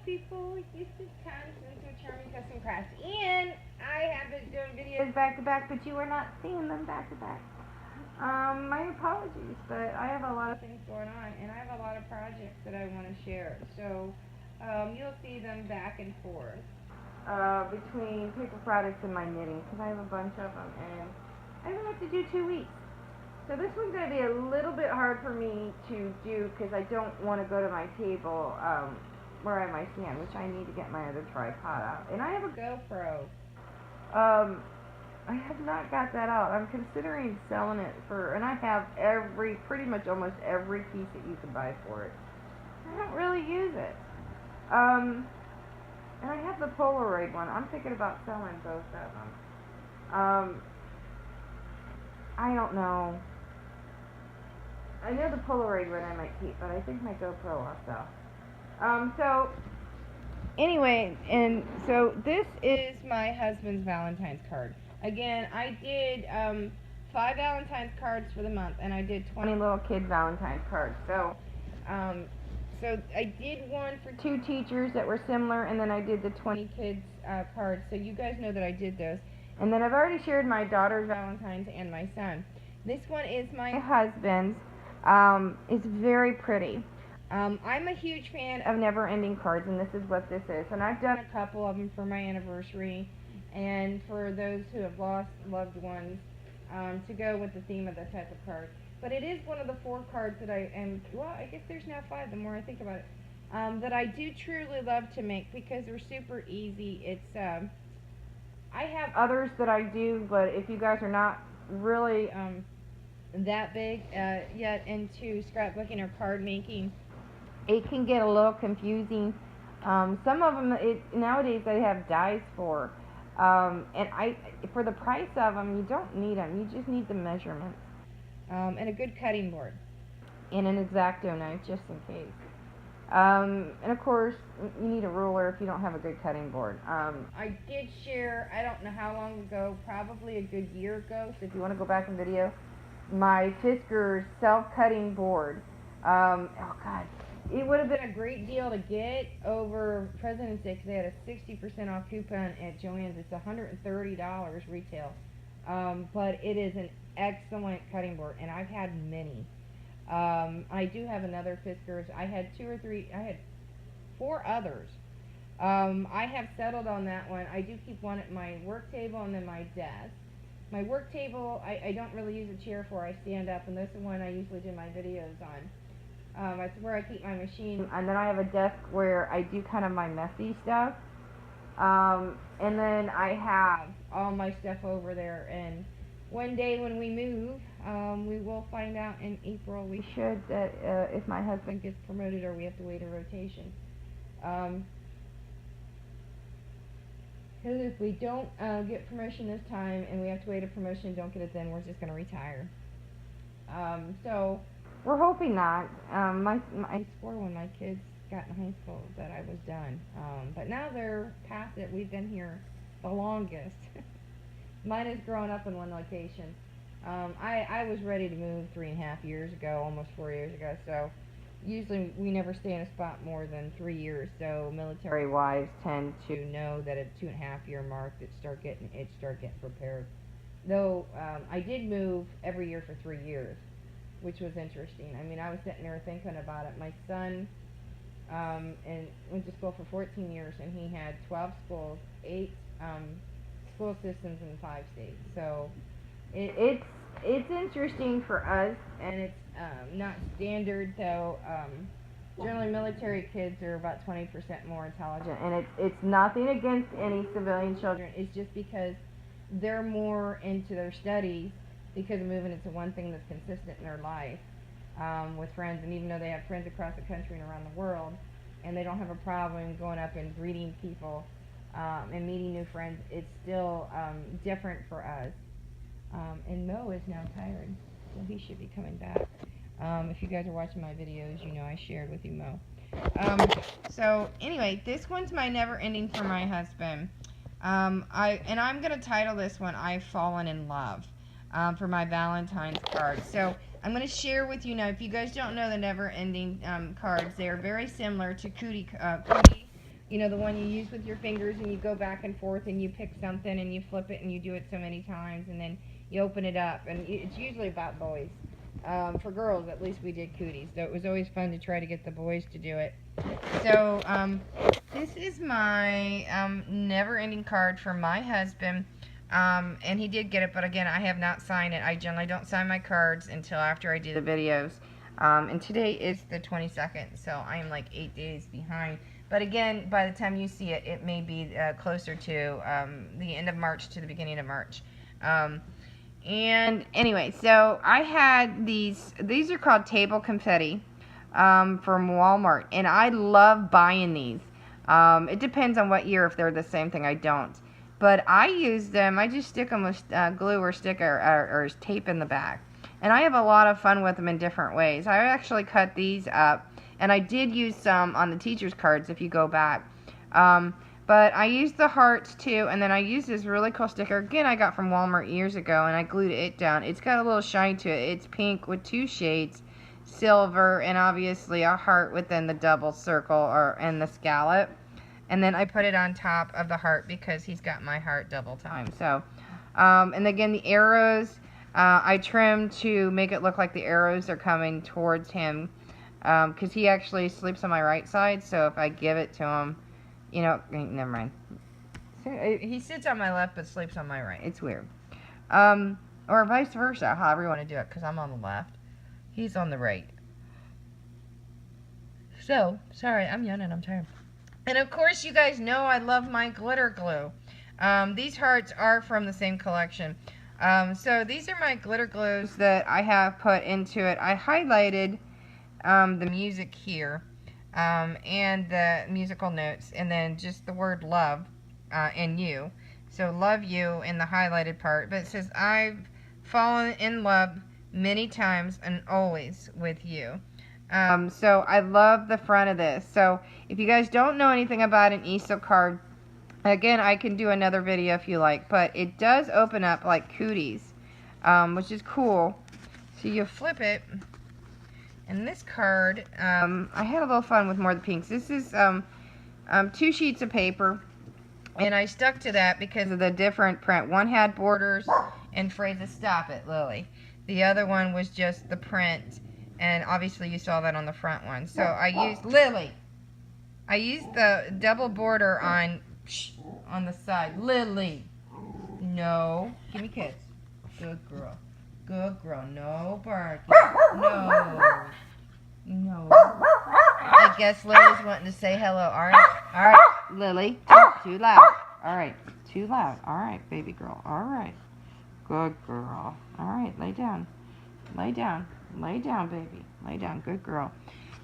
people? This is Constance with Charming Custom Crafts, and I have been doing videos back to back, but you are not seeing them back to back. My apologies, but I have a lot of things going on, and I have a lot of projects that I want to share, so you'll see them back and forth between paper products and my knitting, because I have a bunch of them, and I only have to do 2 weeks. So this one's going to be a little bit hard for me to do because I don't want to go to my table where I have my stand, which I need to get my other tripod out. And I have a GoPro. I have not got that out. I'm considering selling it for, and I have pretty much almost every piece that you can buy for it. I don't really use it. And I have the Polaroid one. I'm thinking about selling both of them. I don't know. I know the Polaroid one I might keep, but I think my GoPro I'll sell. So, anyway, and so this is my husband's Valentine's card. Again, I did 5 Valentine's cards for the month, and I did 20 little kid Valentine's cards. So, so I did one for 2 teachers that were similar, and then I did the 20 kids cards. So you guys know that I did those. And then I've already shared my daughter's Valentine's and my son. This one is my husband's. It's very pretty. I'm a huge fan of never-ending cards, and this is what this is. And I've done a couple of them for my anniversary and for those who have lost loved ones to go with the theme of the type of card. But it is one of the 4 cards that I am, well, I guess there's now 5 the more I think about it, that I do truly love to make because they're super easy. It's, I have others that I do, but if you guys are not really that big yet into scrapbooking or card making, it can get a little confusing. Some of them nowadays they have dies for, and for the price of them you don't need them. You just need the measurements and a good cutting board and an X-Acto knife just in case. And of course you need a ruler if you don't have a good cutting board. I did share, I don't know how long ago, probably a good year ago, so if you want to go back in video, my Fiskars self-cutting board. Oh god, it would have been a great deal to get over President's Day because they had a 60% off coupon at Joann's. It's $130 retail, but it is an excellent cutting board, and I've had many. I do have another Fiskars. I had 4 others. I have settled on that one. I do keep one at my work table and then my desk. My work table, I don't really use a chair for. I stand up, and this is the one I usually do my videos on. That's where I keep my machine. And then I have a desk where I do kind of my messy stuff. And then I have all my stuff over there. And one day when we move, we will find out in April, we should, that if my husband gets promoted or we have to wait a rotation. Because if we don't get promotion this time and we have to wait a promotion, don't get it then, we're just going to retire. So we're hoping not. I swore when my kids got in high school that I was done. But now they're past it. We've been here the longest. Mine has grown up in one location. I was ready to move 3.5 years ago, almost 4 years ago, so usually we never stay in a spot more than 3 years, so military wives tend to know that at 2.5 year mark that start getting prepared. Though I did move every year for 3 years, which was interesting. I mean, I was sitting there thinking about it. My son and went to school for 14 years, and he had 12 schools, 8 school systems in 5 states. So it's interesting for us, and it's not standard, though. Generally military kids are about 20% more intelligent, and it's nothing against any civilian children. It's just because they're more into their studies because of moving into one thing that's consistent in their life with friends, and even though they have friends across the country and around the world, and they don't have a problem going up and greeting people and meeting new friends, it's still different for us. And Mo is now tired, so he should be coming back. If you guys are watching my videos, you know I shared with you Mo. So anyway, this one's my never ending for my husband. I'm gonna title this one "I've Fallen in Love" for my Valentine's card. So I'm gonna share with you now. If you guys don't know the never ending cards, they are very similar to cootie You know, the one you use with your fingers and you go back and forth and you pick something and you flip it and you do it so many times and then you open it up. And it's usually about boys. For girls, at least we did cooties. So it was always fun to try to get the boys to do it. So this is my never-ending card from my husband. And he did get it, but again, I have not signed it. I generally don't sign my cards until after I do the videos. And today is the 22nd, so I am like 8 days behind. But again, by the time you see it, it may be closer to the end of March to the beginning of March. And anyway, so I had these are called table confetti from Walmart, and I love buying these. It depends on what year, if they're the same thing, I don't. But I use them, I just stick them with glue or sticker or tape in the back. And I have a lot of fun with them in different ways. I actually cut these up, and I did use some on the teacher's cards if you go back. But I used the hearts too, and then I used this really cool sticker, again I got from Walmart years ago, and I glued it down. It's got a little shine to it. It's pink with 2 shades, silver, and obviously a heart within the double circle and the scallop. And then I put it on top of the heart because he's got my heart double time. So, and again the arrows, I trimmed to make it look like the arrows are coming towards him, because he actually sleeps on my right side, so if I give it to him, you know, never mind. He sits on my left but sleeps on my right. It's weird. Or vice versa, however you want to do it, because I'm on the left. He's on the right. So, sorry, I'm yawning, I'm tired. And of course, you guys know I love my glitter glue. These hearts are from the same collection. So these are my glitter glues that I have put into it. I highlighted the music here. And the musical notes, and then just the word love and you. So love you in the highlighted part, but it says I've fallen in love many times and always with you. So I love the front of this. So if you guys don't know anything about an Easter card, again, I can do another video if you like, but it does open up like cooties, which is cool. So you flip it. And this card, I had a little fun with more of the pinks. This is 2 sheets of paper, and I stuck to that because of the different print. One had borders and phrases, stop it, Lily. The other one was just the print, and obviously you saw that on the front one. So I used, Lily, I used the double border on the side. Lily, no, give me a kiss. Good girl. Good girl. No barking. No. No. I guess Lily's wanting to say hello. Alright, Lily. Too loud. Alright, too loud. Alright, baby girl. Alright. Good girl. Alright, lay down. Lay down. Lay down, baby. Lay down. Good girl.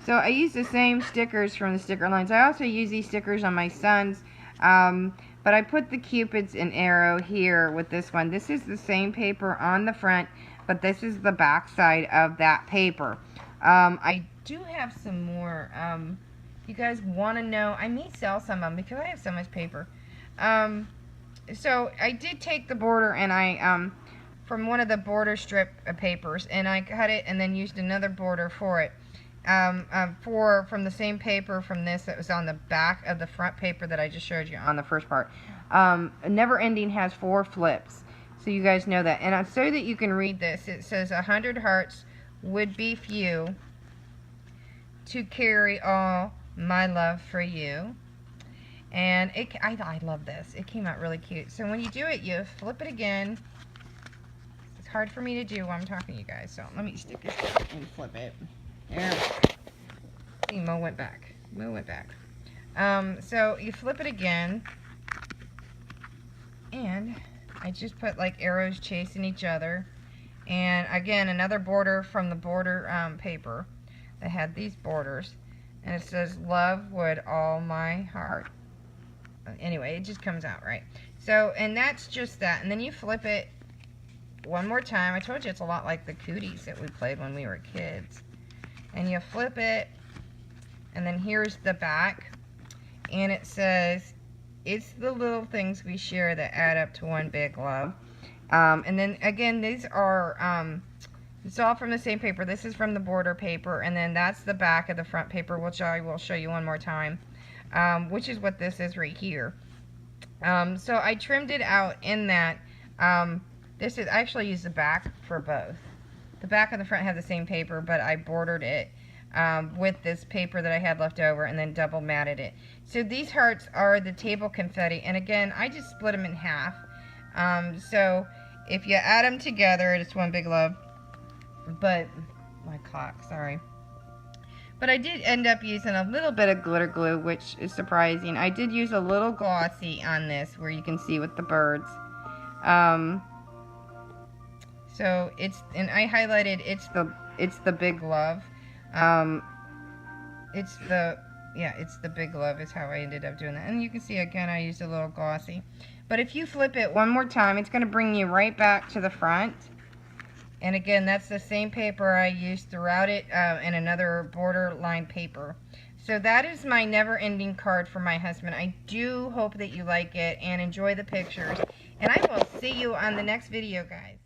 So I use the same stickers from the sticker lines. I also use these stickers on my sons. But I put the cupids and arrow here with this one. This is the same paper on the front, but this is the back side of that paper. I do have some more. You guys want to know, I may sell some of them because I have so much paper. So I did take the border and I, from one of the border strip papers, and I cut it and then used another border for it. From the same paper from this that was on the back of the front paper that I just showed you on the first part. Never Ending has 4 flips, so you guys know that. And so that you can read this, it says 100 hearts would be few to carry all my love for you. And I love this. It came out really cute. So when you do it, you flip it again. It's hard for me to do while I'm talking to you guys, so let me stick it and flip it. There. See, Mo went back. Mo went back. So you flip it again, and I just put like arrows chasing each other, and again another border from the border paper that had these borders, and it says love would all my heart. Anyway, it just comes out right. So, and that's just that, and then you flip it one more time. I told you it's a lot like the cooties that we played when we were kids. And you flip it, and then here's the back, and it says, it's the little things we share that add up to one big love. And then again, these are, it's all from the same paper. This is from the border paper, and then that's the back of the front paper, which I will show you one more time. which is what this is right here. So I trimmed it out in that. This is, I actually used the back for both. The back and the front have the same paper, but I bordered it with this paper that I had left over and then double matted it. So these hearts are the table confetti, and again, I just split them in half. So if you add them together, it's one big love. But, my clock, sorry. But I did end up using a little bit of glitter glue, which is surprising. I did use a little glossy on this, where you can see with the birds. So it's, and I highlighted, it's the big love. It's the big love is how I ended up doing that. And you can see again, I used a little glossy. But if you flip it one more time, it's going to bring you right back to the front. And again, that's the same paper I used throughout it, and another borderline paper. So that is my never-ending card for my husband. I do hope that you like it and enjoy the pictures. And I will see you on the next video, guys.